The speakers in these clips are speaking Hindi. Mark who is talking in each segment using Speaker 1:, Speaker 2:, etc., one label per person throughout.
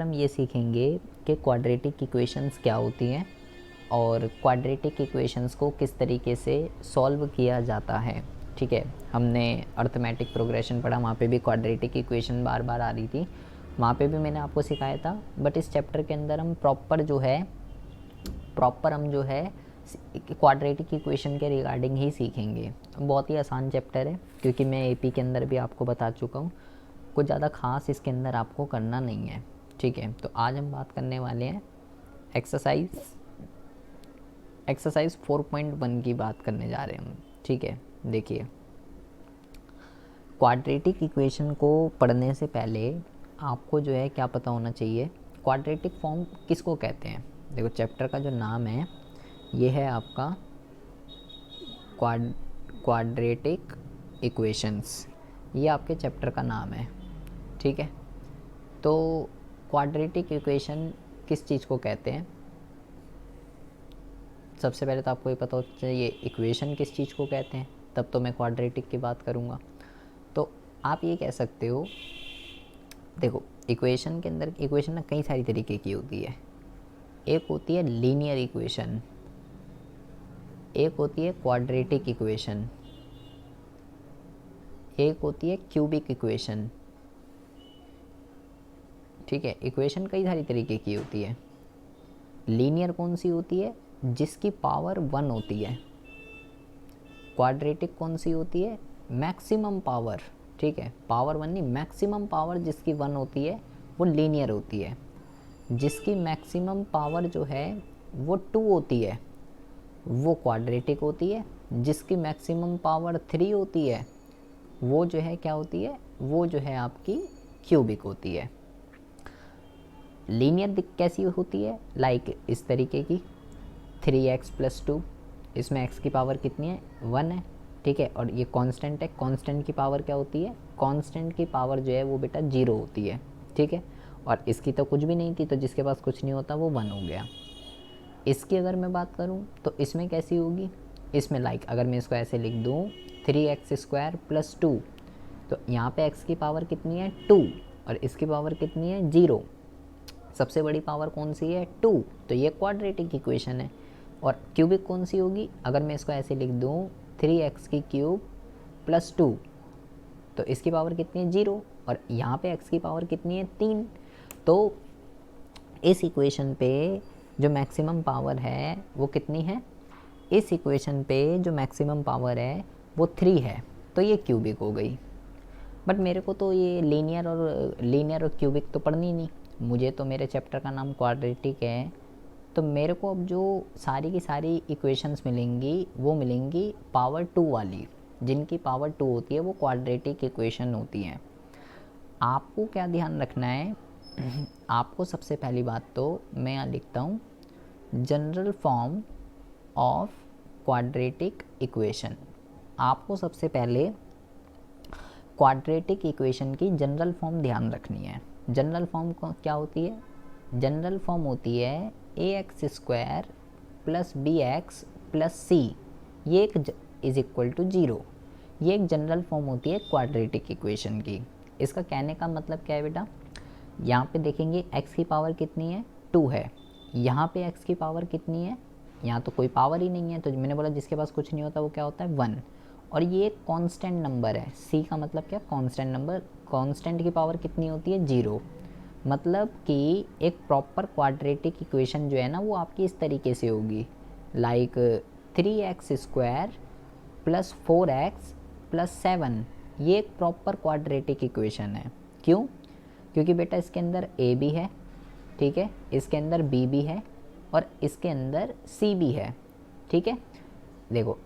Speaker 1: हम ये सीखेंगे कि क्वाड्रेटिक इक्वेशंस क्या होती हैं और क्वाड्रेटिक इक्वेशंस को किस तरीके से सॉल्व किया जाता है। ठीक है, हमने अर्थमेटिक प्रोग्रेशन पढ़ा, वहाँ पे भी क्वाड्रेटिक इक्वेशन बार बार आ रही थी, वहाँ पे भी मैंने आपको सिखाया था। बट इस चैप्टर के अंदर हम प्रॉपर जो है क्वाड्रेटिक इक्वेशन के रिगार्डिंग ही सीखेंगे। बहुत ही आसान चैप्टर है क्योंकि मैं एपी के अंदर भी आपको बता चुका हूँ, कुछ ज़्यादा खास इसके अंदर आपको करना नहीं है। ठीक है, तो आज हम बात करने वाले हैं एक्सरसाइज 4.1 की बात करने जा रहे हैं हम। ठीक है, देखिए क्वाड्रेटिक इक्वेशन को पढ़ने से पहले आपको जो है क्या पता होना चाहिए, क्वाड्रेटिक फॉर्म किसको कहते हैं। देखो चैप्टर का जो नाम है ये है आपका क्वाड्रेटिक इक्वेशंस, ये आपके चैप्टर का नाम है। ठीक है, तो क्वाड्रेटिक इक्वेशन किस चीज़ को कहते हैं, सबसे पहले तो आपको ये पता होना चाहिए इक्वेशन किस चीज़ को कहते हैं, तब तो मैं क्वाड्रेटिक की बात करूँगा। तो आप ये कह सकते हो, देखो इक्वेशन के अंदर इक्वेशन ना कई सारी तरीके की होती है। एक होती है लीनियर इक्वेशन, एक होती है क्वाड्रेटिक इक्वेशन, एक होती है क्यूबिक इक्वेशन। ठीक है, इक्वेशन कई सारी तरीके की होती है। लीनियर कौन सी होती है, जिसकी पावर 1 होती है। क्वाड्रेटिक कौन सी होती है, मैक्सिमम पावर। ठीक है, पावर 1 नहीं, मैक्सिमम पावर जिसकी 1 होती है वो लीनियर होती है। जिसकी मैक्सिमम पावर जो है वो 2 होती है वो क्वाड्रेटिक होती है। जिसकी मैक्सिमम पावर 3 होती है वो जो है क्या होती है, वो जो है आपकी क्यूबिक होती है। लीनियर कैसी होती है, लाइक इस तरीके की 3x + 2, इसमें x की पावर कितनी है, 1 है। ठीक है, और ये कांस्टेंट है, कांस्टेंट की पावर क्या होती है, कांस्टेंट की पावर जो है वो बेटा 0 होती है। ठीक है, और इसकी तो कुछ भी नहीं थी, तो जिसके पास कुछ नहीं होता वो 1 हो गया। इसकी अगर मैं बात करूँ तो इसमें कैसी होगी, इसमें लाइक अगर मैं इसको ऐसे लिख दूँ 3x² + 2, तो यहाँ पे x की पावर कितनी है, 2, और इसकी पावर कितनी है, 0। सबसे बड़ी पावर कौन सी है, 2, तो ये क्वाड्रेटिक इक्वेशन है। और क्यूबिक कौन सी होगी, अगर मैं इसको ऐसे लिख दूँ 3x³ + 2, तो इसकी पावर कितनी है, 0, और यहाँ पे x की पावर कितनी है, 3। तो इस इक्वेशन पे जो मैक्सिमम पावर है वो कितनी है, इस इक्वेशन पे जो मैक्सिमम पावर है वो 3 है, तो ये क्यूबिक हो गई। बट मेरे को तो ये लीनियर और क्यूबिक तो पढ़नी नहीं, मुझे तो मेरे चैप्टर का नाम क्वाड्रेटिक है। तो मेरे को अब जो सारी की सारी इक्वेशंस मिलेंगी वो मिलेंगी पावर 2 वाली, जिनकी पावर 2 होती है वो क्वाड्रेटिक इक्वेशन होती हैं। आपको क्या ध्यान रखना है, आपको सबसे पहली बात तो मैं यहाँ लिखता हूँ general form of quadratic equation. आपको सबसे पहले क्वाड्रेटिक इक्वेशन की जनरल फॉर्म ध्यान रखनी है। जनरल फॉर्म क्या होती है, जनरल फॉर्म होती है ax² + bx + c, ये एक = 0। ये एक जनरल फॉर्म होती है क्वाड्रेटिक इक्वेशन की। इसका कहने का मतलब क्या है बेटा, यहाँ पे देखेंगे x की पावर कितनी है, 2 है। यहाँ पे x की पावर कितनी है, यहाँ तो कोई पावर ही नहीं है, तो मैंने बोला जिसके पास कुछ नहीं होता वो क्या होता है, 1। और ये एक कांस्टेंट नंबर है, c का मतलब क्या, कांस्टेंट नंबर। कांस्टेंट की पावर कितनी होती है, 0। मतलब कि एक प्रॉपर क्वाड्रेटिक इक्वेशन जो है ना वो आपकी इस तरीके से होगी, लाइक 3x² + 4x + 7, ये एक प्रॉपर क्वाड्रेटिक इक्वेशन है। क्यों, क्योंकि बेटा इसके अंदर a भी है, ठीक है, इसके अंदर b भी है, और इसके अंदर c भी है। ठीक है, देखो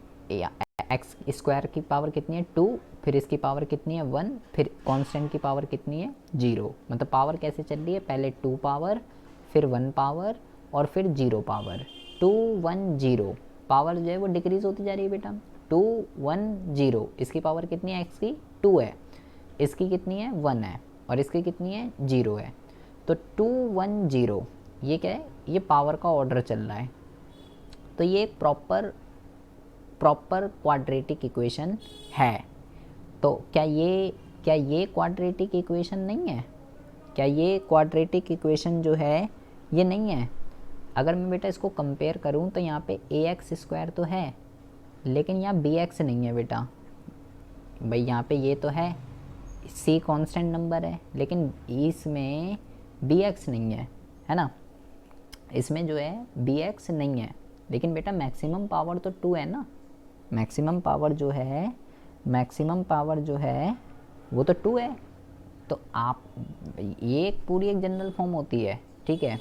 Speaker 1: x² की पावर कितनी है, 2, फिर इसकी पावर कितनी है, 1, फिर कांस्टेंट की पावर कितनी है, 0। मतलब पावर कैसे चल रही है, पहले 2 पावर, फिर 1 पावर, और फिर 0 पावर, 2 1 0। पावर जो है वो डिक्रीज होती जा रही है बेटा, 2 1 0। इसकी पावर कितनी है, x की 2 है, इसकी कितनी है, 1 है, और इसकी कितनी है, 0 है। तो 2 1 0, ये क्या है, ये पावर का ऑर्डर चल रहा है। तो ये एक प्रॉपर क्वाड्रेटिक इक्वेशन है। तो क्या ये क्वाड्रेटिक इक्वेशन नहीं है, क्या ये क्वाड्रेटिक इक्वेशन जो है ये नहीं है? अगर मैं बेटा इसको कंपेयर करूं तो यहाँ पे ए एक्स स्क्वायर तो है, लेकिन यहाँ बी एक्स नहीं है बेटा। भाई यहाँ पे ये तो है, सी कांस्टेंट नंबर है, लेकिन इसमें बी एक्स नहीं है ना? इसमें जो है बी एक्स नहीं है, लेकिन बेटा मैक्सिमम पावर तो 2 है ना। मैक्सिमम पावर जो है वो तो 2 है। तो आप ये एक पूरी एक जनरल फॉर्म होती है, ठीक है।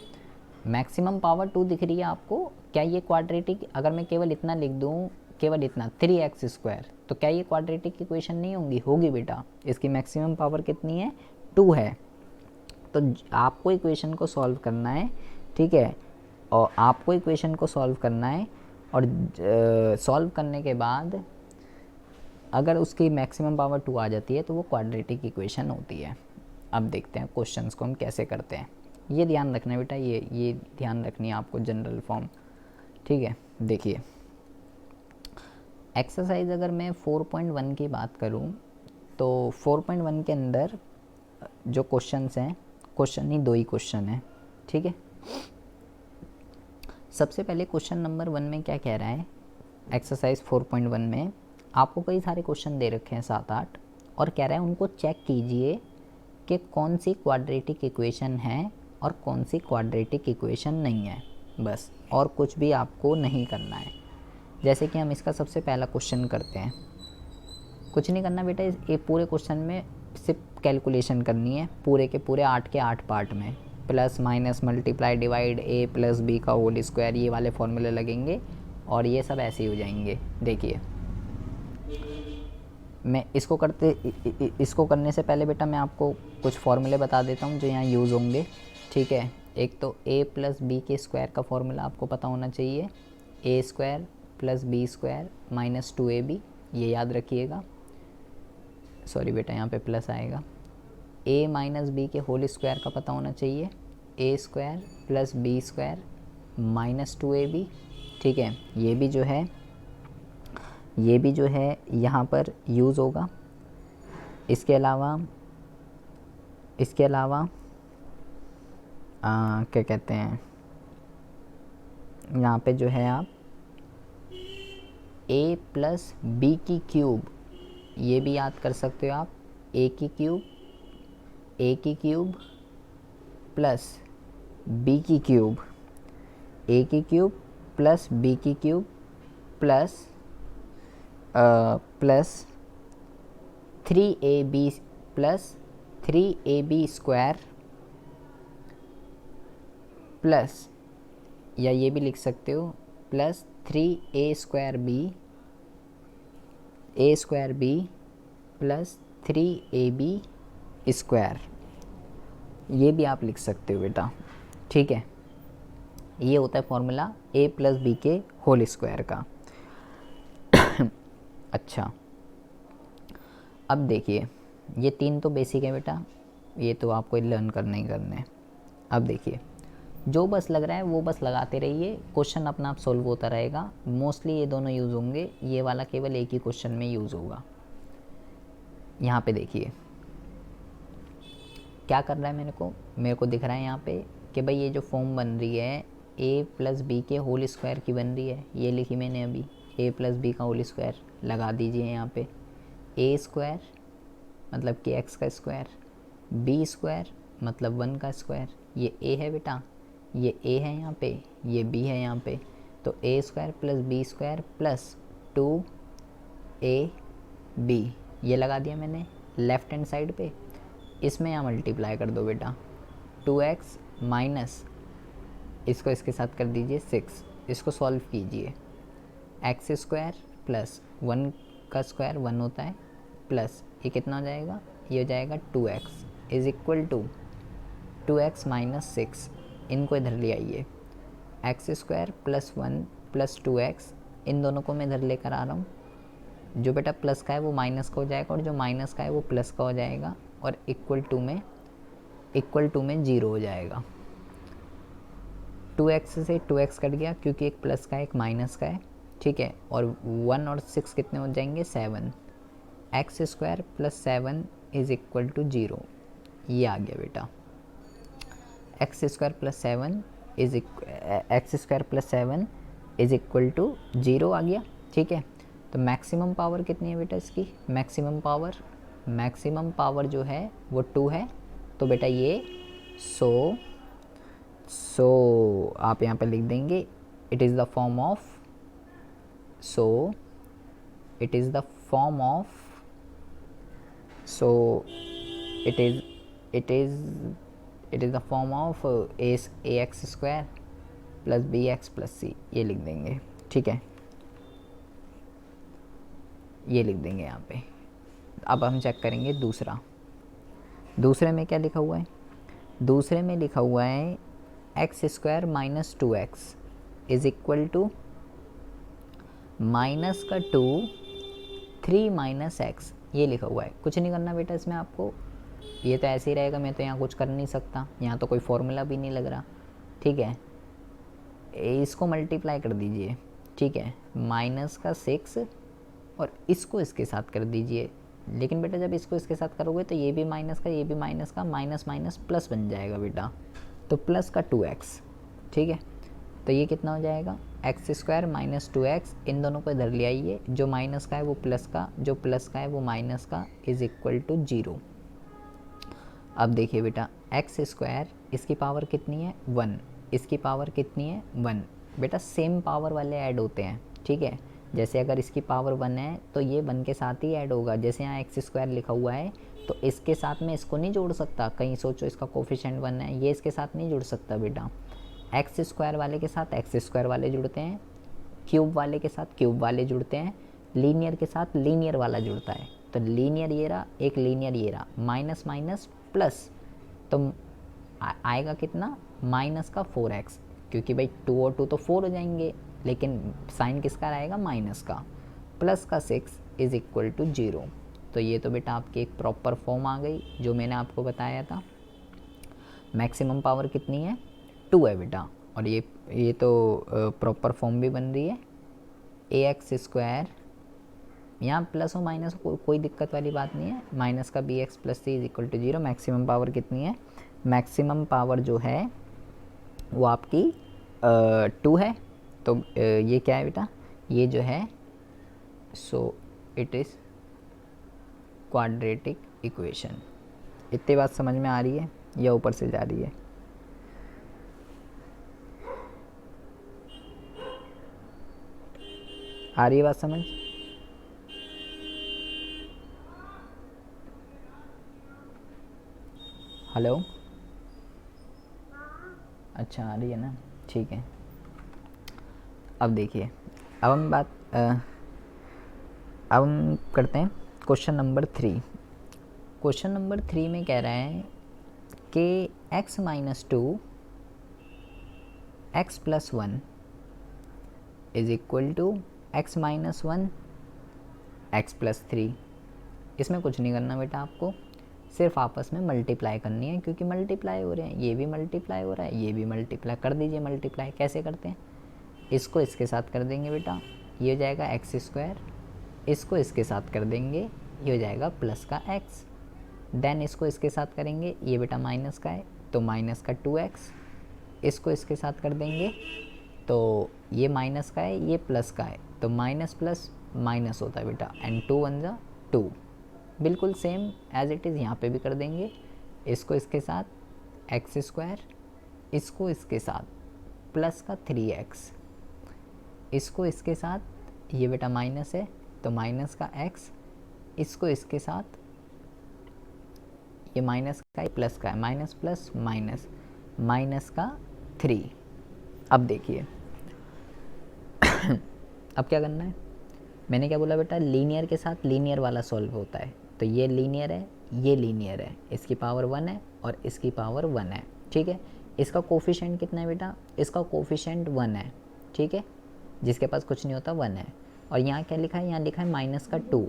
Speaker 1: मैक्सिमम पावर 2 दिख रही है आपको, क्या ये क्वाड्रेटिक? अगर मैं केवल इतना लिख दूँ, केवल इतना 3x², तो क्या ये क्वाड्रेटिक इक्वेशन नहीं होंगी? होगी बेटा। इसकी मैक्सिमम पावर कितनी है? 2 है। तो आपको इक्वेशन को सॉल्व करना है, ठीक है, और आपको इक्वेशन को सॉल्व करना है, और सॉल्व करने के बाद अगर उसकी मैक्सिमम पावर 2 आ जाती है तो वो क्वाड्रेटिक इक्वेशन होती है। अब देखते हैं क्वेश्चंस को हम कैसे करते हैं। ये ध्यान रखना है बेटा, ये ध्यान रखनी है आपको जनरल फॉर्म, ठीक है। देखिए एक्सरसाइज अगर मैं 4.1 की बात करूं तो 4.1 के अंदर जो क्वेश्चंस हैं, क्वेश्चन नहीं 2 ही क्वेश्चन हैं, ठीक है। सबसे पहले क्वेश्चन नंबर 1 में क्या कह रहा है? एक्सरसाइज 4.1 में आपको कई सारे क्वेश्चन दे रखे हैं 7-8, और कह रहा है उनको चेक कीजिए कि कौन सी क्वाड्रेटिक इक्वेशन है और कौन सी क्वाड्रेटिक इक्वेशन नहीं है, बस। और कुछ भी आपको नहीं करना है। जैसे कि हम इसका सबसे पहला क्वेश्चन करते हैं। कुछ नहीं करना बेटा, ये पूरे क्वेश्चन में सिर्फ कैलकुलेशन करनी है, पूरे के पूरे 8 के 8 पार्ट में। प्लस माइनस मल्टीप्लाई डिवाइड ए प्लस बी का होल स्क्वायर, ये वाले फॉर्मूले लगेंगे और ये सब ऐसे ही हो जाएंगे। देखिए मैं इसको करने से पहले बेटा मैं आपको कुछ फॉर्मूले बता देता हूँ जो यहाँ यूज़ होंगे, ठीक है। एक तो a प्लस बी के स्क्वायर का फॉर्मूला आपको पता होना चाहिए, a² plus b² minus 2ab, ये याद रखिएगा। सॉरी बेटा यहाँ पे प्लस आएगा। a माइनस बी के होल स्क्वायर का पता होना चाहिए, a² plus b² minus 2ab, ठीक है। ये भी जो है यहाँ पर यूज़ होगा। इसके अलावा क्या कहते हैं, यहाँ पे जो है आप a प्लस बी की क्यूब, ये भी याद कर सकते हो आप। a की क्यूब प्लस b की क्यूब, a की क्यूब प्लस b की cube plus 3ab plus 3ab² plus, या ये भी लिख सकते हो, plus 3a² b plus 3ab², ये भी आप लिख सकते हो बेटा, ठीक है। ये होता है फॉर्मूला a प्लस बी के होल स्क्वायर का। अच्छा, अब देखिए ये 3 तो बेसिक है बेटा, ये तो आपको लर्न करने ही करने हैं। अब देखिए जो बस लग रहा है वो बस लगाते रहिए, क्वेश्चन अपना आप सोल्व होता रहेगा। मोस्टली ये दोनों यूज़ होंगे, ये वाला केवल एक ही क्वेश्चन में यूज़ होगा। यहाँ पे देखिए क्या कर रहा है, मेरे को दिख रहा है यहाँ पे कि भाई ये जो फॉर्म बन रही है a प्लस बी के होल स्क्वायर की बन रही है, ये लिखी मैंने अभी, a प्लस बी का होल स्क्वायर लगा दीजिए यहाँ पे। a² मतलब कि x का स्क्वायर, b² मतलब 1 का स्क्वायर, ये a है बेटा, ये a है यहाँ पे, ये b है यहाँ पे, तो a² plus b² plus 2ab, ये लगा दिया मैंने लेफ्ट हैंड साइड पे। इसमें यहाँ मल्टीप्लाई कर दो बेटा, 2x माइनस इसको इसके साथ कर दीजिए 6, इसको सॉल्व कीजिए। x² प्लस 1 का स्क्वायर 1 होता है, प्लस ये कितना हो जाएगा, ये हो जाएगा 2x is equal to 2x minus 6, इनको इधर ले आइए। x² प्लस 1 प्लस 2x, इन दोनों को मैं इधर लेकर आ रहा हूँ। जो बेटा प्लस का है वो माइनस का हो जाएगा और जो माइनस का है वो प्लस का हो जाएगा, और इक्वल टू में 0 हो जाएगा। 2x से 2x कट गया क्योंकि एक प्लस का है एक माइनस का है, ठीक है। और 1 और 6 कितने हो जाएंगे, 7। x² plus 7 is equal to 0, ये आ गया बेटा, x square plus seven is x square plus seven is equal to 0 आ गया, ठीक है। तो मैक्सिमम पावर कितनी है बेटा इसकी, मैक्सिमम पावर जो है वो 2 है। तो बेटा ये सो आप यहाँ पे लिख देंगे it is the form of, so it is the form of, so it is the form of A x square plus B x plus C, ये लिख देंगे, ठीक है, ये लिख देंगे यहाँ पे। अब हम चेक करेंगे दूसरे में क्या लिखा हुआ है, दूसरे में लिखा हुआ है x square minus 2x is equal to minus का 2 3 माइनस एक्स, ये लिखा हुआ है। कुछ नहीं करना बेटा इसमें आपको, ये तो ऐसे ही रहेगा, मैं तो यहाँ कुछ कर नहीं सकता, यहाँ तो कोई फॉर्मूला भी नहीं लग रहा, ठीक है। इसको मल्टीप्लाई कर दीजिए, ठीक है, माइनस का 6 और इसको इसके साथ कर दीजिए। लेकिन बेटा जब इसको इसके साथ करोगे तो ये भी माइनस का, ये भी माइनस का, माइनस माइनस प्लस बन जाएगा बेटा, तो प्लस का 2x, ठीक है। तो ये कितना हो जाएगा, एक्स स्क्वायर माइनस 2x, इन दोनों को इधर ले आइए, जो माइनस का है वो प्लस का, जो प्लस का है वो माइनस का, इज इक्वल टू 0। अब देखिए बेटा एक्स स्क्वायर, इसकी पावर कितनी है 1, इसकी पावर कितनी है 1, बेटा सेम पावर वाले ऐड होते हैं, ठीक है। जैसे अगर इसकी पावर 1 है तो ये 1 के साथ ही ऐड होगा, जैसे यहाँ एक्स स्क्वायर लिखा हुआ है तो इसके साथ में इसको नहीं जोड़ सकता, कहीं सोचो इसका कोफिशिएंट 1 है, ये इसके साथ नहीं जुड़ सकता बेटा। एक्स स्क्वायर वाले के साथ एक्स स्क्वायर वाले जुड़ते हैं, क्यूब वाले के साथ क्यूब वाले जुड़ते हैं, लीनियर के साथ लीनियर वाला जुड़ता है। तो लीनियर ये रहा, एक लीनियर ये रहा, माइनस माइनस प्लस, तो आएगा कितना माइनस का 4x, क्योंकि भाई 2 और 2 तो 4 हो जाएंगे, लेकिन साइन किसका आएगा माइनस का, प्लस का 6 इज इक्वल टू 0। तो ये तो बेटा आपकी एक प्रॉपर फॉर्म आ गई जो मैंने आपको बताया था। मैक्सिमम पावर कितनी है 2 है बेटा, और ये तो प्रॉपर फॉर्म भी बन रही है, ए एक्स स्क्वायर, यहाँ प्लस हो माइनस हो कोई दिक्कत वाली बात नहीं है, माइनस का b x plus c is equal to 0। Maximum power कितनी है, मैक्सिमम पावर जो है वो आपकी 2 है। तो ये क्या है बेटा, ये जो है सो इट इज़ क्वाड्रेटिक इक्वेशन। इतनी बात समझ में आ रही है या ऊपर से जा रही है, आ रही है बात समझ, हेलो, अच्छा आ रही है ना, ठीक है। अब देखिए, अब हम करते हैं क्वेश्चन नंबर 3। क्वेश्चन नंबर 3 में कह रहा है कि x minus 2 x plus 1 is equal to x minus 1 x plus 3। इसमें कुछ नहीं करना बेटा, आपको सिर्फ आपस में मल्टीप्लाई करनी है, क्योंकि मल्टीप्लाई हो रहे हैं, ये भी मल्टीप्लाई हो रहा है, ये भी मल्टीप्लाई कर दीजिए। मल्टीप्लाई कैसे करते हैं, इसको इसके साथ कर देंगे बेटा, ये हो जाएगा एक्स स्क्वायर, इसको इसके साथ कर देंगे, ये हो जाएगा प्लस का एक्स, देन इसको इसके साथ करेंगे, ये बेटा माइनस का है तो माइनस का 2x, इसको इसके साथ कर देंगे तो ये माइनस का है, ये प्लस का है, तो माइनस प्लस माइनस होता है बेटा, एंड 2 1 जा 2, बिल्कुल सेम एज इट इज़ यहाँ पे भी कर देंगे। इसको इसके साथ एक्स स्क्वायर, इसको इसके साथ प्लस का 3x, इसको इसके साथ, ये बेटा माइनस है तो माइनस का x, इसको इसके साथ, ये माइनस का प्लस का है, माइनस प्लस माइनस, माइनस का 3। अब देखिए अब क्या करना है, मैंने क्या बोला बेटा, लीनियर के साथ लीनियर वाला सॉल्व होता है, तो ये लीनियर है, ये लीनियर है, इसकी पावर 1 है और इसकी पावर 1 है, ठीक है। इसका कोफिशिएंट कितना है बेटा, इसका कोफिशिएंट 1 है, ठीक है, जिसके पास कुछ नहीं होता 1 है। और यहाँ क्या लिखा है, यहाँ लिखा है माइनस का 2,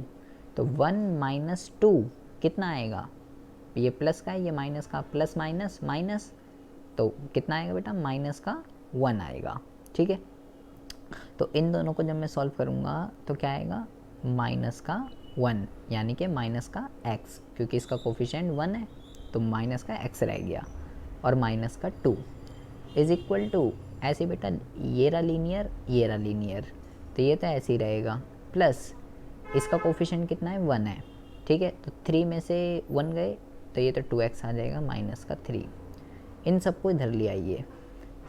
Speaker 1: तो 1 माइनस 2 कितना आएगा, ये प्लस का है, ये माइनस का, प्लस माइनस माइनस, तो कितना आएगा बेटा, माइनस का 1 आएगा, ठीक है। तो इन दोनों को जब मैं सॉल्व करूँगा तो क्या आएगा, माइनस का 1, यानी कि माइनस का x, क्योंकि इसका कोफिशिएंट 1 है तो माइनस का x रह गया। और माइनस का 2 इज इक्वल टू, ऐसे बेटा ये रहा लीनियर, ये रहा लीनियर, तो ये तो ऐसे ही रहेगा, प्लस इसका कोफिशिएंट कितना है 1 है, ठीक है, तो 3 में से 1 गए तो ये तो 2x आ जाएगा माइनस का 3। इन सबको इधर ले आइए,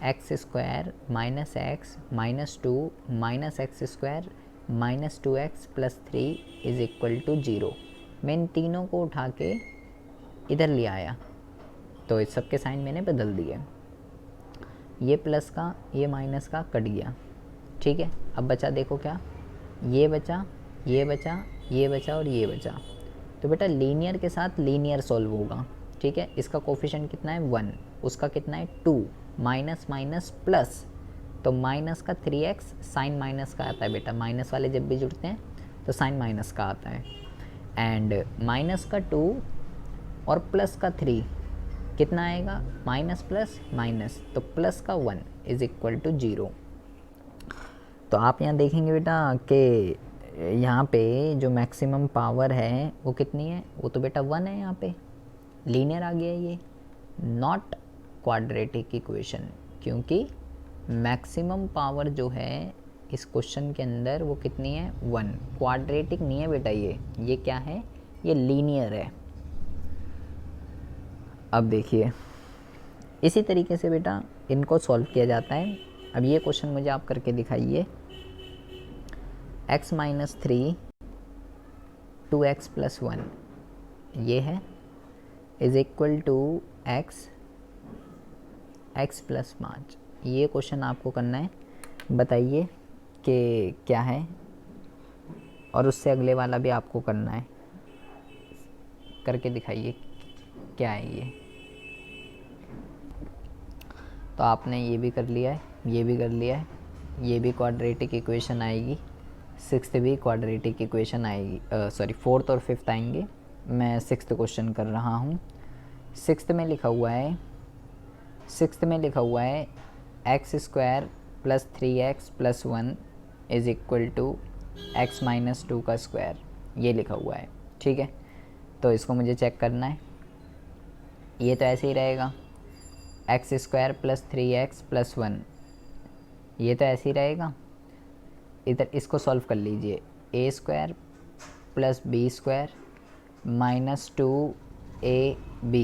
Speaker 1: x square minus x minus 2 minus x square minus 2x plus 3 is equal to 0। मैं इन तीनों को उठा के इधर ले आया, तो इस सब के साइन मैंने बदल दिए, ये प्लस का ये माइनस का कट गया, ठीक है। अब बचा देखो क्या, ये बचा, ये बचा, ये बचा और ये बचा। तो बेटा लीनियर के साथ लीनियर सॉल्व होगा, ठीक है। इसका कोफिशिएंट कितना है 1, उसका कितना है 2, माइनस माइनस प्लस, तो माइनस का 3x साइन माइनस का आता है बेटा, माइनस वाले जब भी जुड़ते हैं तो साइन माइनस का आता है, एंड माइनस का 2 और प्लस का 3 कितना आएगा, माइनस प्लस माइनस, तो प्लस का 1 इज इक्वल टू 0। तो आप यहाँ देखेंगे बेटा कि यहाँ पे जो मैक्सिमम पावर है वो कितनी है, वो तो बेटा 1 है, यहाँ पे लीनियर आ गया ये, नॉट क्वाड्रेटिक इक्वेशन, क्योंकि मैक्सिमम पावर जो है इस क्वेश्चन के अंदर वो कितनी है 1, क्वाड्रेटिक नहीं है बेटा, ये क्या है, ये लीनियर है। अब देखिए इसी तरीके से बेटा इनको सॉल्व किया जाता है। अब ये क्वेश्चन मुझे आप करके दिखाइए, x माइनस 3 2x प्लस 1 ये है is equal to x plus 5। ये क्वेश्चन आपको करना है, बताइए कि क्या है, और उससे अगले वाला भी आपको करना है, करके दिखाइए क्या है ये। तो आपने ये भी कर लिया है, ये भी कर लिया है, ये भी क्वाड्रेटिक इक्वेशन आएगी, सिक्स्थ भी क्वाड्रेटिक इक्वेशन आएगी, सॉरी फोर्थ और फिफ्थ आएंगे। मैं सिक्स्थ क्वेश्चन कर रहा हूँ। सिक्स्थ में लिखा हुआ है x square plus 3x plus 1 is equal to x minus 2 का स्क्वायर, ये लिखा हुआ है, ठीक है। तो इसको मुझे चेक करना है, ये तो ऐसे ही रहेगा, x square plus 3x plus 1, ये तो ऐसे ही रहेगा। इधर इसको सॉल्व कर लीजिए, A square plus B square minus 2ab,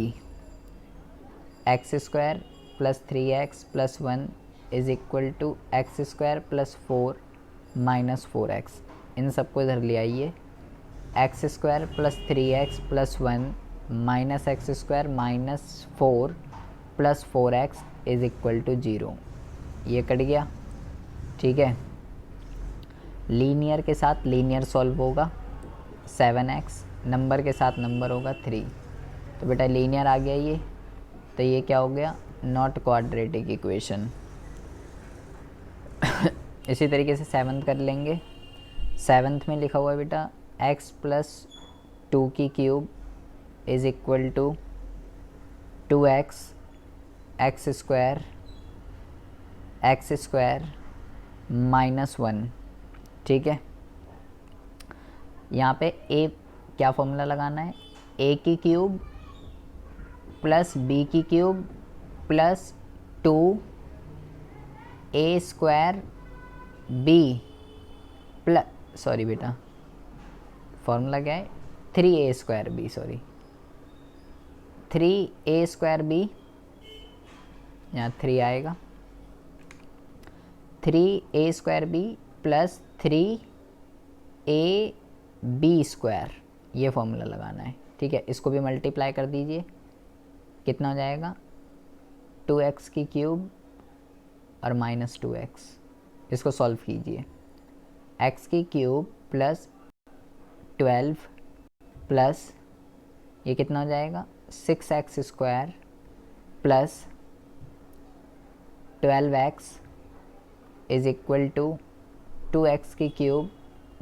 Speaker 1: X square plus 3x plus 1 is equal to X square plus 4 minus 4x। इन सबको इधर ले आइए, x square plus 3x plus 1 minus x square minus 4 plus 4x is equal to 0, ये कट गया, ठीक है। लीनियर के साथ लीनियर सॉल्व होगा, 7x नंबर के साथ नंबर होगा 3, तो बेटा लीनियर आ गया ये, तो ये क्या हो गया, नॉट क्वाड्रेटिक इक्वेशन। इसी तरीके से सेवन्थ कर लेंगे। सेवन्थ में लिखा हुआ है बेटा x प्लस 2 की cube is equal to 2x x square minus 1, ठीक है। यहाँ पे a क्या फॉर्मूला लगाना है, a की क्यूब प्लस b की cube plus 2a square b plus, sorry बेटा फॉर्मूला क्या है, 3a square b, sorry 3a square b, यहाँ 3 आएगा, 3a square b plus 3ab square, ये फॉर्मूला लगाना है, ठीक है। इसको भी मल्टीप्लाई कर दीजिए, कितना हो जाएगा 2x की क्यूब और माइनस 2x, इसको सॉल्व कीजिए, x की क्यूब प्लस 12 प्लस ये कितना हो जाएगा 6x square plus 12x is equal to 2x की क्यूब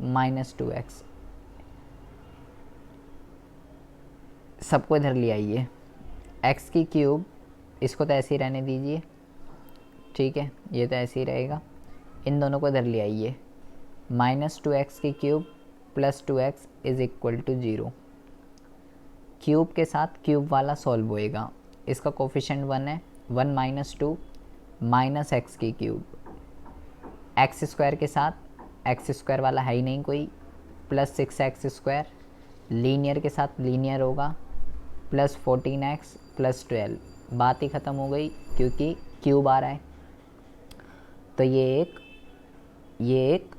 Speaker 1: माइनस 2x। सबको इधर ले आइए, x की क्यूब इसको तो ऐसे ही रहने दीजिए, ठीक है, ये तो ऐसे ही रहेगा। इन दोनों को इधर ले आइए, माइनस 2x की cube plus 2x is equal to 0। Cube के साथ क्यूब वाला सॉल्व होएगा, इसका कोफिशिएंट 1 है, 1 माइनस 2 माइनस एक्स की क्यूब, एक्स स्क्वायर के साथ एक्स स्क्वायर वाला है ही नहीं कोई, प्लस 6x², लीनियर के साथ लीनियर होगा, प्लस 14x प्लस 12, बात ही ख़त्म हो गई क्योंकि क्यूब आ रहा है। तो ये एक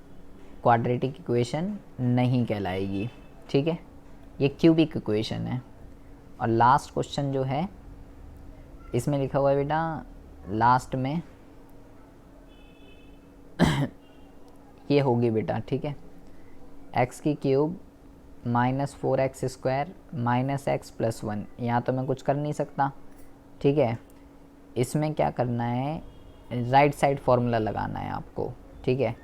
Speaker 1: क्वाड्रेटिक इक्वेशन नहीं कहलाएगी, ठीक है, ये क्यूबिक इक्वेशन है। और लास्ट क्वेश्चन जो है इसमें लिखा हुआ है बेटा लास्ट में ये होगी बेटा, ठीक है, एक्स की cube minus 4x² minus x plus 1। यहाँ तो मैं कुछ कर नहीं सकता, ठीक है, इसमें क्या करना है, राइट साइड फॉर्मूला लगाना है आपको, ठीक है।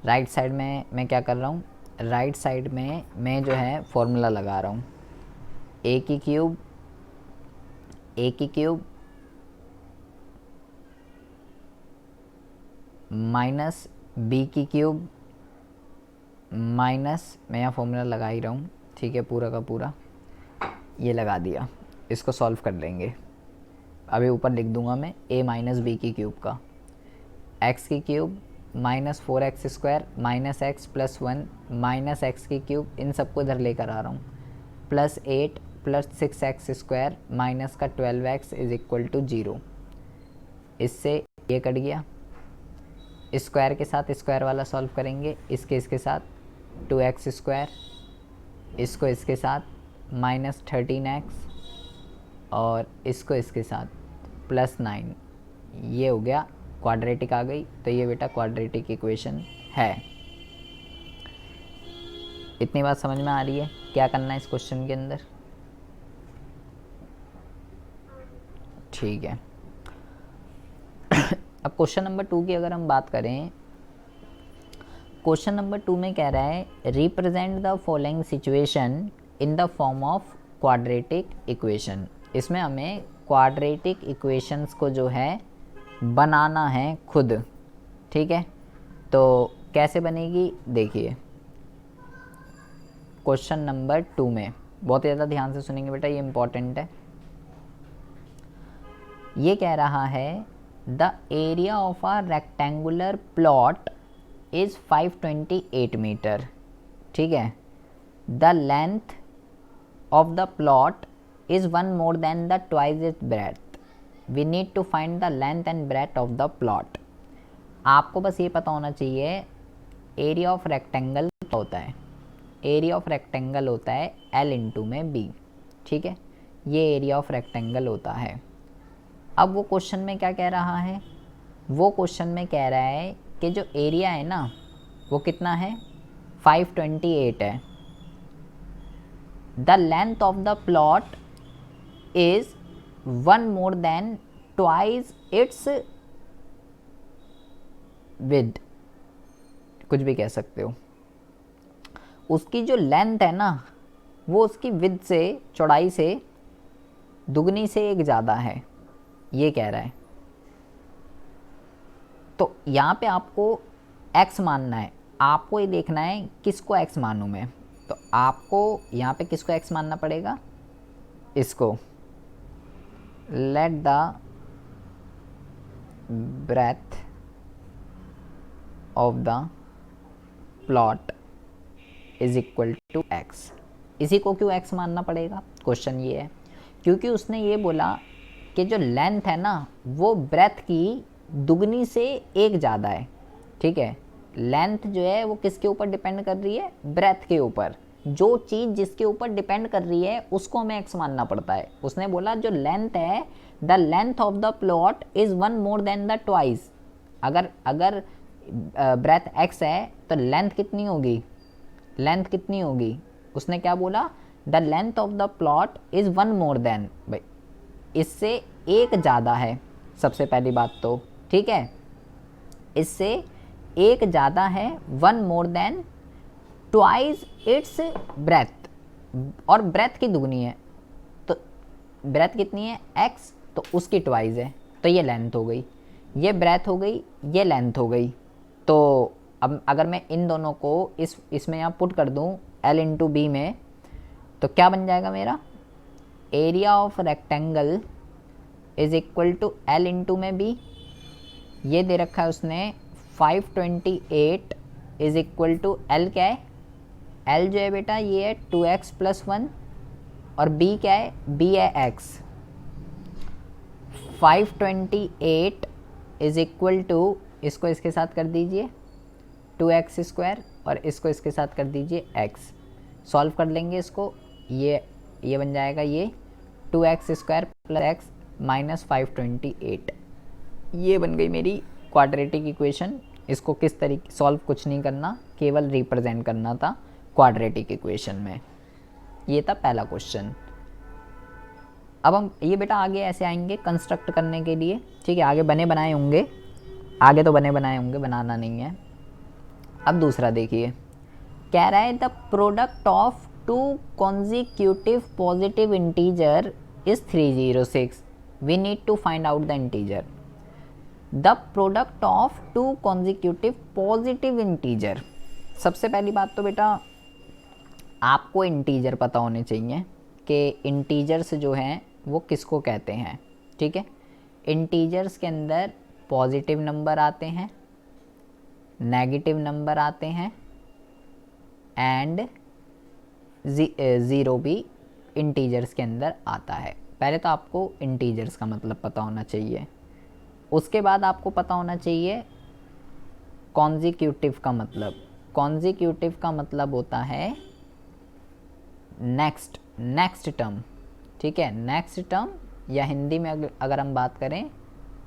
Speaker 1: राइट साइड में मैं क्या कर रहा हूँ, राइट साइड में मैं जो है फॉर्मूला लगा रहा हूँ, ए की क्यूब माइनस बी की क्यूब माइनस, मैं यहाँ फॉर्मूला लगा ही रहा हूँ, ठीक है, पूरा का पूरा ये लगा दिया। इसको सॉल्व कर लेंगे, अभी ऊपर लिख दूंगा मैं a माइनस बी की क्यूब का, x की cube minus 4x² minus x plus 1 minus x की क्यूब, इन सबको इधर लेकर आ रहा हूँ, प्लस 8 प्लस 6x² माइनस का 12x इज इक्वल टू 0। इससे ये कट गया, स्क्वायर के साथ स्क्वायर वाला सॉल्व करेंगे, इसके साथ 2x², इसको इसके साथ माइनस 13x और इसको इसके साथ प्लस 9, ये हो गया क्वाड्रेटिक आ गई। तो ये बेटा क्वाड्रेटिक इक्वेशन है। इतनी बात समझ में आ रही है, क्या करना है इस क्वेश्चन के अंदर, ठीक है। अब क्वेश्चन नंबर 2 की अगर हम बात करें, क्वेश्चन नंबर 2 में कह रहा है represent the following situation in the form of quadratic equation. इसमें हमें क्वाड्रेटिक इक्वेशंस को जो है बनाना है खुद, ठीक है। तो कैसे बनेगी देखिए, क्वेश्चन नंबर 2 में बहुत ज़्यादा ध्यान से सुनेंगे बेटा, ये इम्पॉर्टेंट है। ये कह रहा है the area of a rectangular plot is 528 metre, ठीक है। The length of the plot is 1 more than the twice its breadth. We need to find the length and breadth of the plot. आपको बस ये पता होना चाहिए एरिया ऑफ रेक्टेंगल होता है, एरिया ऑफ रेक्टेंगल होता है L इंटू में B, ठीक है, ये एरिया ऑफ रेक्टेंगल होता है। अब वो क्वेश्चन में क्या कह रहा है, वो क्वेश्चन में कह रहा है कि जो एरिया है ना वो कितना है, 528 है। The length of the plot is 1 more than twice its width, कुछ भी कह सकते हो। उसकी जो लेंथ है ना वो उसकी विड्थ से, चौड़ाई से दुगनी से एक ज़्यादा है, ये कह रहा है। तो यहाँ पे आपको x मानना है, आपको ये देखना है किसको x मानूँ मैं। तो आपको यहाँ पे किसको x मानना पड़ेगा, इसको, let the breadth of the plot is equal to x। इसी को क्यों x मानना पड़ेगा, क्वेश्चन ये है क्योंकि उसने ये बोला कि जो लेंथ है ना वो ब्रेथ की दुगनी से एक ज़्यादा है, ठीक है। लेंथ जो है वो किसके ऊपर डिपेंड कर रही है, ब्रेथ के ऊपर। जो चीज़ जिसके ऊपर डिपेंड कर रही है उसको हमें x मानना पड़ता है। उसने बोला जो लेंथ है, the length of the plot is 1 more than the twice। अगर ब्रेथ x है तो लेंथ कितनी होगी, लेंथ कितनी होगी, उसने क्या बोला, the length of the plot is 1 more than, भाई इससे एक ज़्यादा है सबसे पहली बात तो, ठीक है, इससे एक ज़्यादा है, 1 more than twice its breath, और ब्रेथ की दुगनी है, तो ब्रेथ कितनी है x, तो उसकी ट्वाइस है, तो ये लेंथ हो गई, ये ब्रेथ हो गई, ये लेंथ हो गई। तो अब अगर मैं इन दोनों को इसमें यहाँ पुट कर दूँ L इंटू बी में, तो क्या बन जाएगा मेरा, area of rectangle is equal to l into में बी, ये दे रखा है उसने 528 इज इक्वल टू एल क्या है, एल जो है बेटा ये है 2x + 1 और b क्या है, b है x। 528 इज इक्वल टू, इसको इसके साथ कर दीजिए 2x² और इसको इसके साथ कर दीजिए x। सॉल्व कर लेंगे इसको, ये बन जाएगा ये 2x² + x - 528। ये बन गई मेरी क्वाड्रेटिक इक्वेशन। इसको किस तरीके सॉल्व, कुछ नहीं करना, केवल रिप्रेजेंट करना था क्वाड्रेटिक इक्वेशन में। ये था पहला क्वेश्चन। अब हम ये बेटा आगे ऐसे आएंगे कंस्ट्रक्ट करने के लिए, ठीक है, आगे बने बनाए होंगे, आगे तो बने बनाए होंगे, बनाना नहीं है। अब दूसरा देखिए, कह रहा है the product of 2 consecutive positive integer is 306, we need to find out the integer. The product of 2 consecutive positive integer. सबसे पहली बात तो बेटा आपको इंटीजर पता होने चाहिए कि इंटीजर्स जो हैं वो किसको कहते हैं, ठीक है। इंटीजर्स के अंदर पॉजिटिव नंबर आते हैं, नेगेटिव नंबर आते हैं एंड ज़ीरो भी इंटीजर्स के अंदर आता है। पहले तो आपको इंटीजर्स का मतलब पता होना चाहिए, उसके बाद आपको पता होना चाहिए कॉन्जिक्यूटिव का मतलब। कॉन्जिक्यूटिव का मतलब होता है नेक्स्ट टर्म, ठीक है। नेक्स्ट टर्म या हिंदी में अगर हम बात करें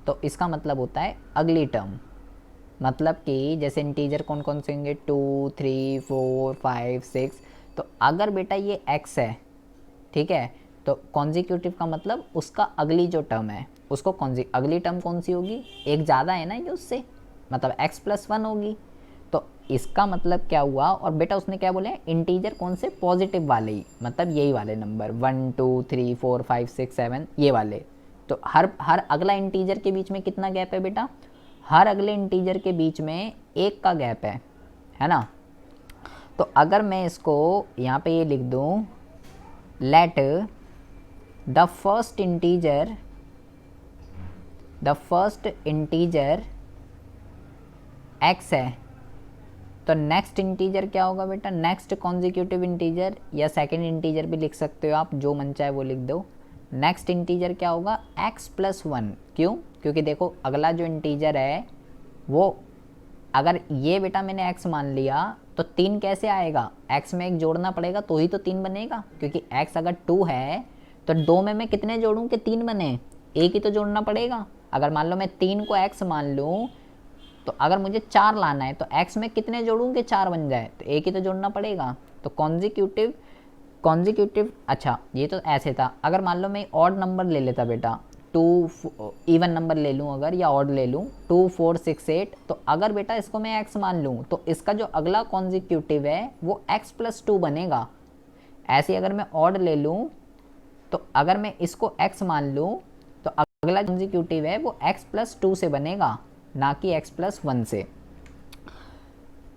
Speaker 1: तो इसका मतलब होता है अगली टर्म। मतलब कि जैसे इंटीजर कौन कौन से होंगे, 2, 3, 4, 5, 6। तो अगर बेटा ये x है, ठीक है, तो कॉन्जिक्यूटिव का मतलब उसका अगली जो टर्म है उसको अगली टर्म कौन सी होगी, एक ज़्यादा है ना ये उससे, मतलब x + 1 होगी। तो इसका मतलब क्या हुआ, और बेटा उसने क्या बोले, इंटीजर कौन से, पॉजिटिव वाले ही, मतलब यही वाले नंबर 1, 2, 3, 4, 5, 6, 7 ये वाले। तो हर अगला इंटीजर के बीच में कितना गैप है बेटा, हर अगले इंटीजर के बीच में 1 का गैप है ना। तो अगर मैं इसको यहाँ पे ये लिख दूँ, let the first integer x है, तो नेक्स्ट इंटीजर क्या होगा बेटा, नेक्स्ट कॉन्जिक्यूटिव इंटीजर या सेकंड इंटीजर भी लिख सकते हो आप, जो मन चाहे वो लिख दो। नेक्स्ट इंटीजर क्या होगा, x + 1। क्यों, क्योंकि देखो अगला जो इंटीजर है वो, अगर ये बेटा मैंने x मान लिया तो 3 कैसे आएगा, x में 1 जोड़ना पड़ेगा तो ही तो 3 बनेगा, क्योंकि x अगर 2 है तो 2 में मैं कितने जोड़ूं कि 3 बने, एक ही तो जोड़ना पड़ेगा। अगर मान लो मैं 3 को x मान लूँ तो अगर मुझे 4 लाना है तो x में कितने जोड़ूं कि 4 बन जाए, तो एक ही तो जोड़ना पड़ेगा। तो कॉन्जिक्यूटिव अच्छा ये तो ऐसे था। अगर मान लो मैं ऑड नंबर ले लेता बेटा, 2 इवन नंबर ले लूँ अगर, या ऑड ले लूँ 2, 4, 6, 8, तो अगर बेटा इसको मैं x मान लूँ तो इसका जो अगला कॉन्जिक्यूटिव है वो x + 2 बनेगा। ऐसे अगर मैं ऑड ले लूँ तो अगर मैं इसको x मान लूँ तो अगला कॉन्जिक्यूटिव है वो x + 2 से बनेगा, ना कि x + 1 से।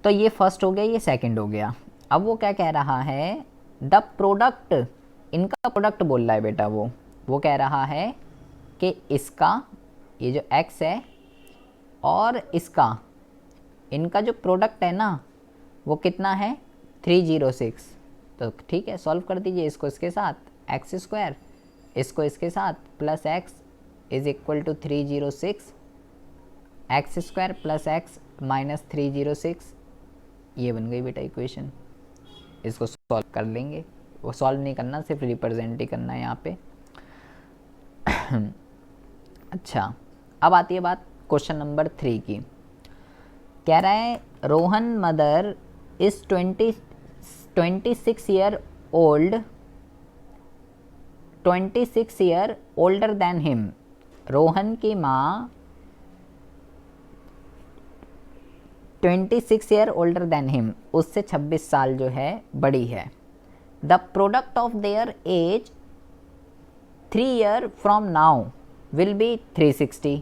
Speaker 1: तो ये फर्स्ट हो गया, ये सेकंड हो गया। अब वो क्या कह रहा है, द प्रोडक्ट, इनका प्रोडक्ट बोल रहा है बेटा, वो कह रहा है कि इसका ये जो x है और इसका, इनका जो प्रोडक्ट है ना वो कितना है, 306। तो ठीक है, सॉल्व कर दीजिए इसको इसके साथ, x², इसको इसके साथ plus x is equal to 306, x² + x - 306। ये बन गई बेटा इक्वेशन। इसको सॉल्व कर लेंगे, वो सॉल्व नहीं करना, सिर्फ रिप्रेजेंट ही करना है यहाँ पे। अच्छा, अब आती है बात क्वेश्चन नंबर 3 की। कह रहा है Rohan mother is 26 year old, 26 year older than him. Rohan की माँ 26 ईयर ओल्डर देन हिम, उससे 26 साल जो है बड़ी है। The product of their age 3 year from now will be 360।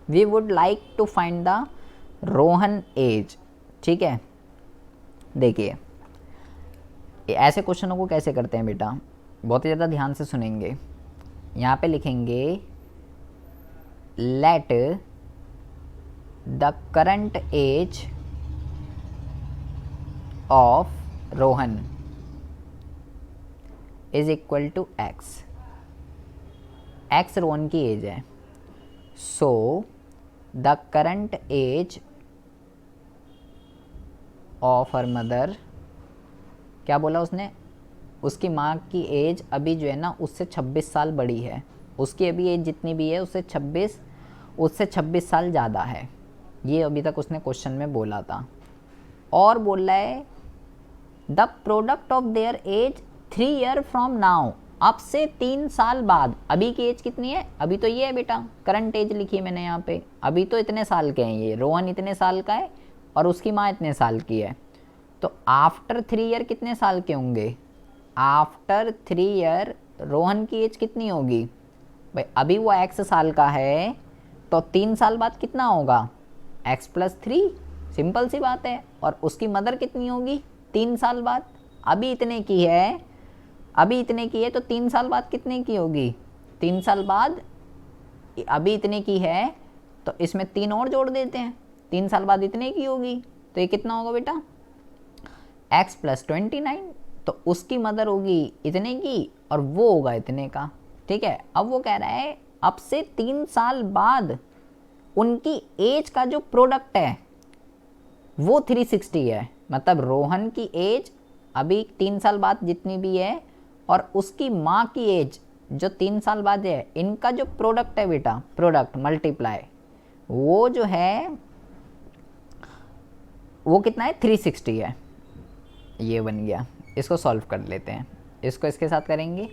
Speaker 1: We would like to find the Rohan age. ठीक है, देखिए ऐसे क्वेश्चनों को कैसे करते हैं बेटा, बहुत ही ज़्यादा ध्यान से सुनेंगे। यहाँ पे लिखेंगे let the current age of Rohan is equal to x. x Rohan की एज है. So the current age of her mother, क्या बोला उसने, उसकी माँ की एज अभी जो है ना उससे 26 साल बड़ी है. उसकी अभी एज जितनी भी है उससे 26 साल ज़्यादा है. ये अभी तक उसने क्वेश्चन में बोला था. और बोल रहा है the product of their age 3 year from now, अब से 3 साल बाद. अभी की एज कितनी है, अभी तो ये है बेटा, करंट एज लिखी है मैंने यहाँ पे. अभी तो इतने साल के हैं ये, रोहन इतने साल का है और उसकी माँ इतने साल की है. तो आफ्टर 3 ईयर कितने साल के होंगे, आफ्टर 3 ईयर रोहन की एज कितनी होगी भाई. अभी वो x साल का है तो 3 साल बाद कितना होगा, x प्लस 3, सिंपल सी बात है. और उसकी मदर कितनी होगी 3 साल बाद, अभी इतने की है, अभी इतने की है तो 3 साल बाद कितने की होगी, 3 साल बाद अभी इतने की है तो इसमें 3 और जोड़ देते हैं, 3 साल बाद इतने की होगी. तो ये कितना होगा बेटा, x प्लस 29. तो उसकी मदर होगी इतने की और वो होगा इतने का. ठीक है. अब वो कह रहा है अब से 3 साल बाद उनकी एज का जो प्रोडक्ट है वो 360 है. मतलब रोहन की एज अभी 3 साल बाद जितनी भी है और उसकी माँ की एज जो 3 साल बाद है, इनका जो प्रोडक्ट है बेटा, प्रोडक्ट मल्टीप्लाई, वो जो है वो कितना है 360 है. ये बन गया. इसको सॉल्व कर लेते हैं. इसको इसके साथ करेंगे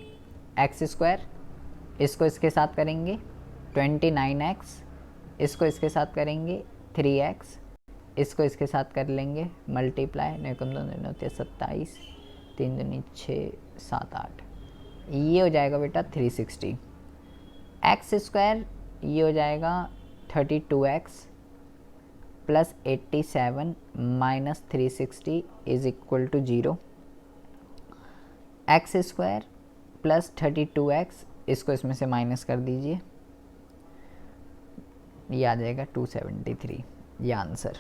Speaker 1: एक्स स्क्वायर, इसको इसके साथ करेंगे 29x, इसको इसके साथ करेंगे 3x, इसको इसके साथ कर लेंगे मल्टीप्लाई, नहीं कम दोनों होते हैं 27, 3 दूनी 6, 7, 8. ये हो जाएगा बेटा 360. एक्स स्क्वायर ये हो जाएगा 32x plus 87 minus 360 is equal to 0. X square plus 32x, इसको इसमें से माइनस कर दीजिए, ये आ जाएगा 273. ये आंसर.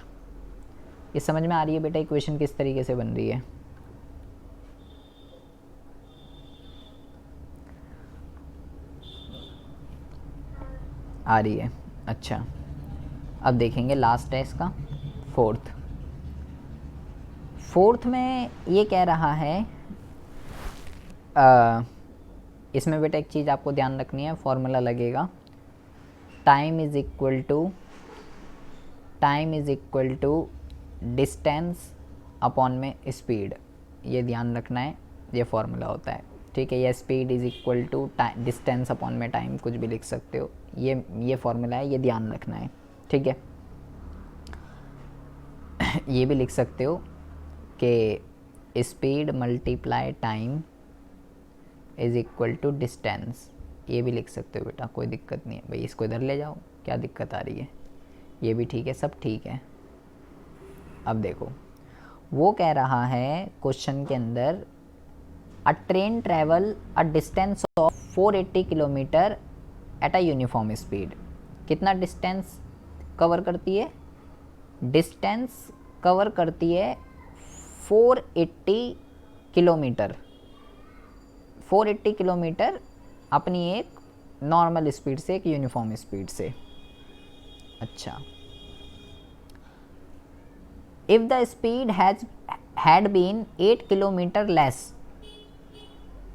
Speaker 1: ये समझ में आ रही है बेटा इक्वेशन किस तरीके से बन रही है. आ रही है. अच्छा, अब देखेंगे लास्ट है इसका फोर्थ में ये कह रहा है इसमें बेटा एक चीज़ आपको ध्यान रखनी है, फॉर्मूला लगेगा time is equal to distance upon में स्पीड. ये ध्यान रखना है, ये फॉर्मूला होता है. ठीक है. ये speed is equal to distance upon में टाइम, कुछ भी लिख सकते हो. ये फॉर्मूला है, ये ध्यान रखना है. ठीक है. ये भी लिख सकते हो कि speed multiply time is equal to distance. ये भी लिख सकते हो बेटा, कोई दिक्कत नहीं है भाई. इसको इधर ले जाओ, क्या दिक्कत आ रही है. ये भी ठीक है, सब ठीक है. अब देखो वो कह रहा है क्वेश्चन के अंदर अ train travel a distance of 480 kilometre at a uniform speed. कितना डिस्टेंस कवर करती है, डिस्टेंस कवर करती है 480 किलोमीटर. 480 किलोमीटर अपनी एक नॉर्मल स्पीड से, एक यूनिफॉर्म स्पीड से. अच्छा, if the speed had been 8 kilometre less.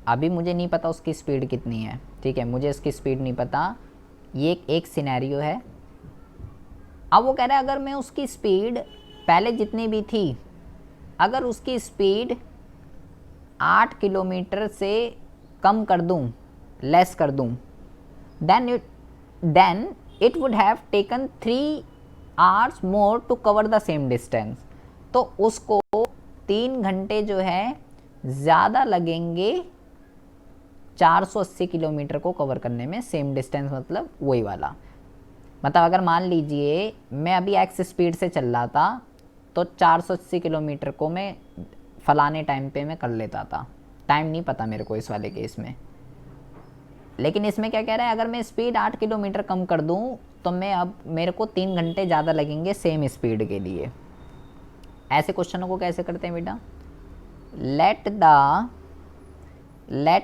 Speaker 1: अभी मुझे नहीं पता उसकी स्पीड कितनी है. ठीक है, मुझे इसकी स्पीड नहीं पता. ये एक सिनेरियो है. अब वो कह रहा है अगर मैं उसकी स्पीड पहले जितनी भी थी, अगर उसकी स्पीड 8 किलोमीटर से कम कर दूं, लेस कर दूं, then it would have taken 3 hours more to cover the same distance. तो उसको 3 घंटे जो है ज़्यादा लगेंगे 480 किलोमीटर को कवर करने में. सेम डिस्टेंस मतलब वही वाला. मतलब अगर मान लीजिए मैं अभी एक्स स्पीड से चल रहा था तो 480 किलोमीटर को मैं फलाने टाइम पे मैं कर लेता था. टाइम नहीं पता मेरे को इस वाले केस में. लेकिन इसमें क्या कह रहा है, अगर मैं स्पीड 8 किलोमीटर कम कर दूं तो मैं अब मेरे को 3 घंटे ज़्यादा लगेंगे सेम स्पीड के लिए। ऐसे क्वेश्चनों को कैसे करते हैं बेटा, लेट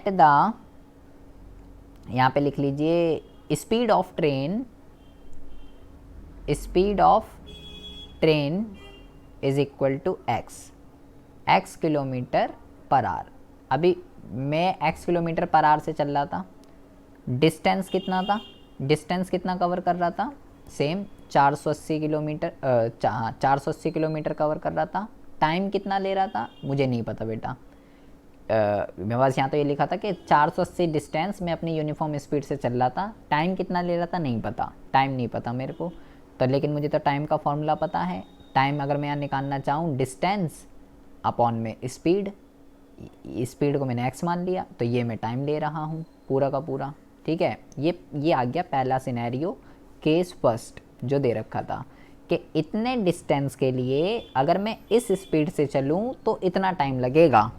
Speaker 1: द यहाँ पे लिख लीजिए speed of train is equal to x kilometre per hour. अभी मैं एक्स किलोमीटर पर आवर से चल रहा था, डिस्टेंस कितना था, डिस्टेंस कितना कवर कर रहा था, सेम 480 किलोमीटर 480 किलोमीटर कवर कर रहा था। टाइम कितना ले रहा था मुझे नहीं पता बेटा, मेरे पास यहाँ तो ये लिखा था कि 480 डिस्टेंस में अपनी यूनिफॉर्म स्पीड से चल रहा था। टाइम कितना ले रहा था नहीं पता, टाइम नहीं पता मेरे को तो, लेकिन मुझे तो टाइम का फॉर्मूला पता है। टाइम अगर मैं यहाँ निकालना चाहूँ, डिस्टेंस अपॉन में स्पीड, स्पीड को मैंने एक्स मान लिया तो ये मैं टाइम ले रहा हूँ पूरा का पूरा। ठीक है, ये आ गया पहला सिनेरियो, केस फर्स्ट जो दे रखा था कि इतने डिस्टेंस के लिए अगर मैं इस स्पीड से चलूँ तो इतना टाइम लगेगा।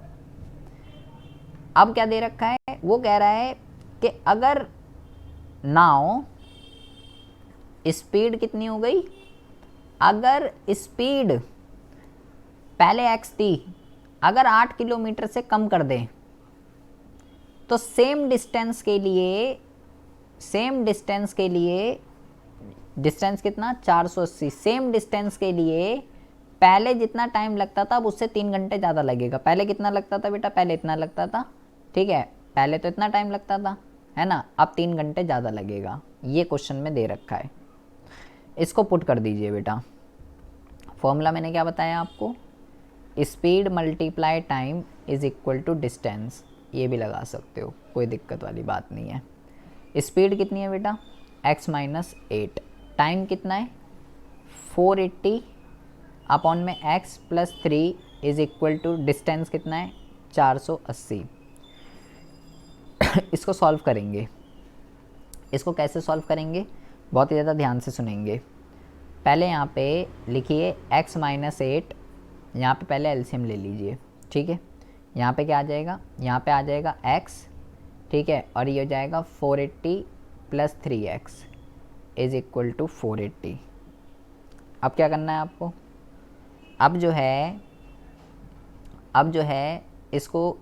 Speaker 1: अब क्या दे रखा है, वो कह रहा है कि अगर नाउ स्पीड कितनी हो गई, अगर स्पीड पहले x थी, अगर 8 किलोमीटर से कम कर दें तो सेम डिस्टेंस के लिए डिस्टेंस कितना 480, सेम डिस्टेंस के लिए पहले जितना टाइम लगता था अब उससे 3 घंटे ज़्यादा लगेगा। पहले कितना लगता था बेटा, पहले इतना लगता था, ठीक है, पहले तो इतना टाइम लगता था, है ना, अब 3 घंटे ज़्यादा लगेगा। ये क्वेश्चन में दे रखा है, इसको पुट कर दीजिए बेटा। फॉर्मूला मैंने क्या बताया आपको, speed multiply time is equal to distance, ये भी लगा सकते हो, कोई दिक्कत वाली बात नहीं है। स्पीड कितनी है बेटा, x माइनस 8, टाइम कितना है 480 अपॉन में x plus 3 is equal to distance कितना है 480। इसको सॉल्व करेंगे, इसको कैसे सॉल्व करेंगे, बहुत ही ज़्यादा ध्यान से सुनेंगे। पहले यहाँ पे लिखिए x माइनस 8, यहाँ पे पहले एलसीएम ले लीजिए, ठीक है। यहाँ पे क्या आ जाएगा, यहाँ पे आ जाएगा x, ठीक है, और ये हो जाएगा 480 plus 3x is equal to 480। अब क्या करना है आपको, अब जो है इसको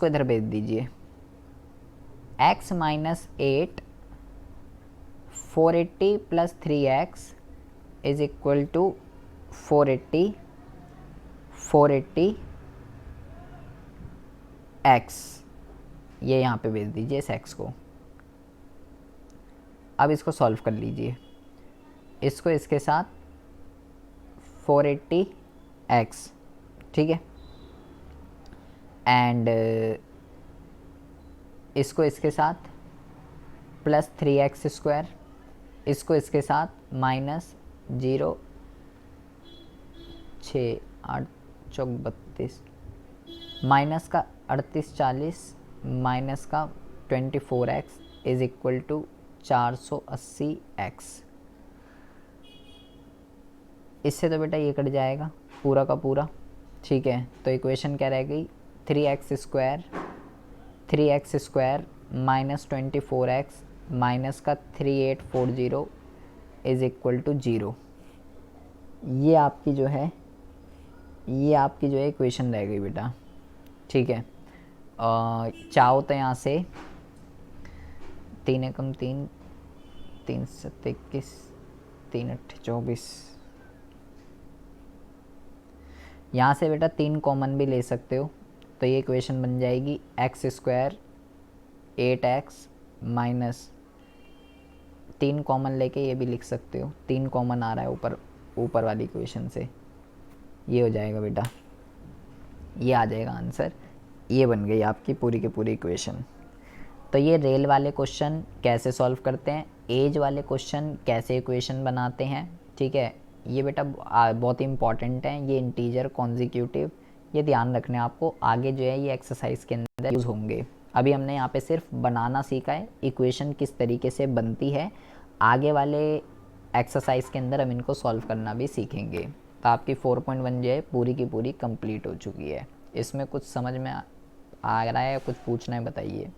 Speaker 1: इधर भेज दीजिए, x minus 8 480 plus 3x is equal to 480 x, ये यहाँ पे भेज दीजिए इस x को। अब इसको सॉल्व कर लीजिए, इसको इसके साथ 480x, ठीक है, एंड इसको इसके साथ प्लस 3x स्क्वायर, इसको इसके साथ माइनस 0 6 8 चौक 32 माइनस का 38 40 माइनस का 24x is equal to 480x। इससे तो बेटा ये कट जाएगा पूरा का पूरा, ठीक है, तो इक्वेशन क्या रह गई 3x square minus 24x minus का 3840 इज इक्वल टू 0। ये आपकी जो है इक्वेशन रह गई बेटा, ठीक है। चाहो तो यहाँ से 3 एकम 3 3 7 21 3 8 24, यहाँ से बेटा 3 कॉमन भी ले सकते हो तो ये इक्वेशन बन जाएगी x square 8x minus 3 common लेके ये भी लिख सकते हो, 3 कॉमन आ रहा है ऊपर वाली इक्वेशन से, ये हो जाएगा बेटा, ये आ जाएगा आंसर। ये बन गई आपकी पूरी की पूरी इक्वेशन। तो ये रेल वाले क्वेश्चन कैसे सॉल्व करते हैं, एज वाले क्वेश्चन कैसे इक्वेशन बनाते हैं, ठीक है, ये बेटा बहुत ही इंपॉर्टेंट है। ये इंटीजर कॉन्जिक्यूटिव, ये ध्यान रखना है आपको, आगे जो है ये एक्सरसाइज के अंदर यूज़ होंगे। अभी हमने यहाँ पे सिर्फ बनाना सीखा है, इक्वेशन किस तरीके से बनती है, आगे वाले एक्सरसाइज के अंदर हम इनको सॉल्व करना भी सीखेंगे। तो आपकी 4.1 जो है पूरी की पूरी कंप्लीट हो चुकी है। इसमें कुछ समझ में आ रहा है, कुछ पूछना है बताइए।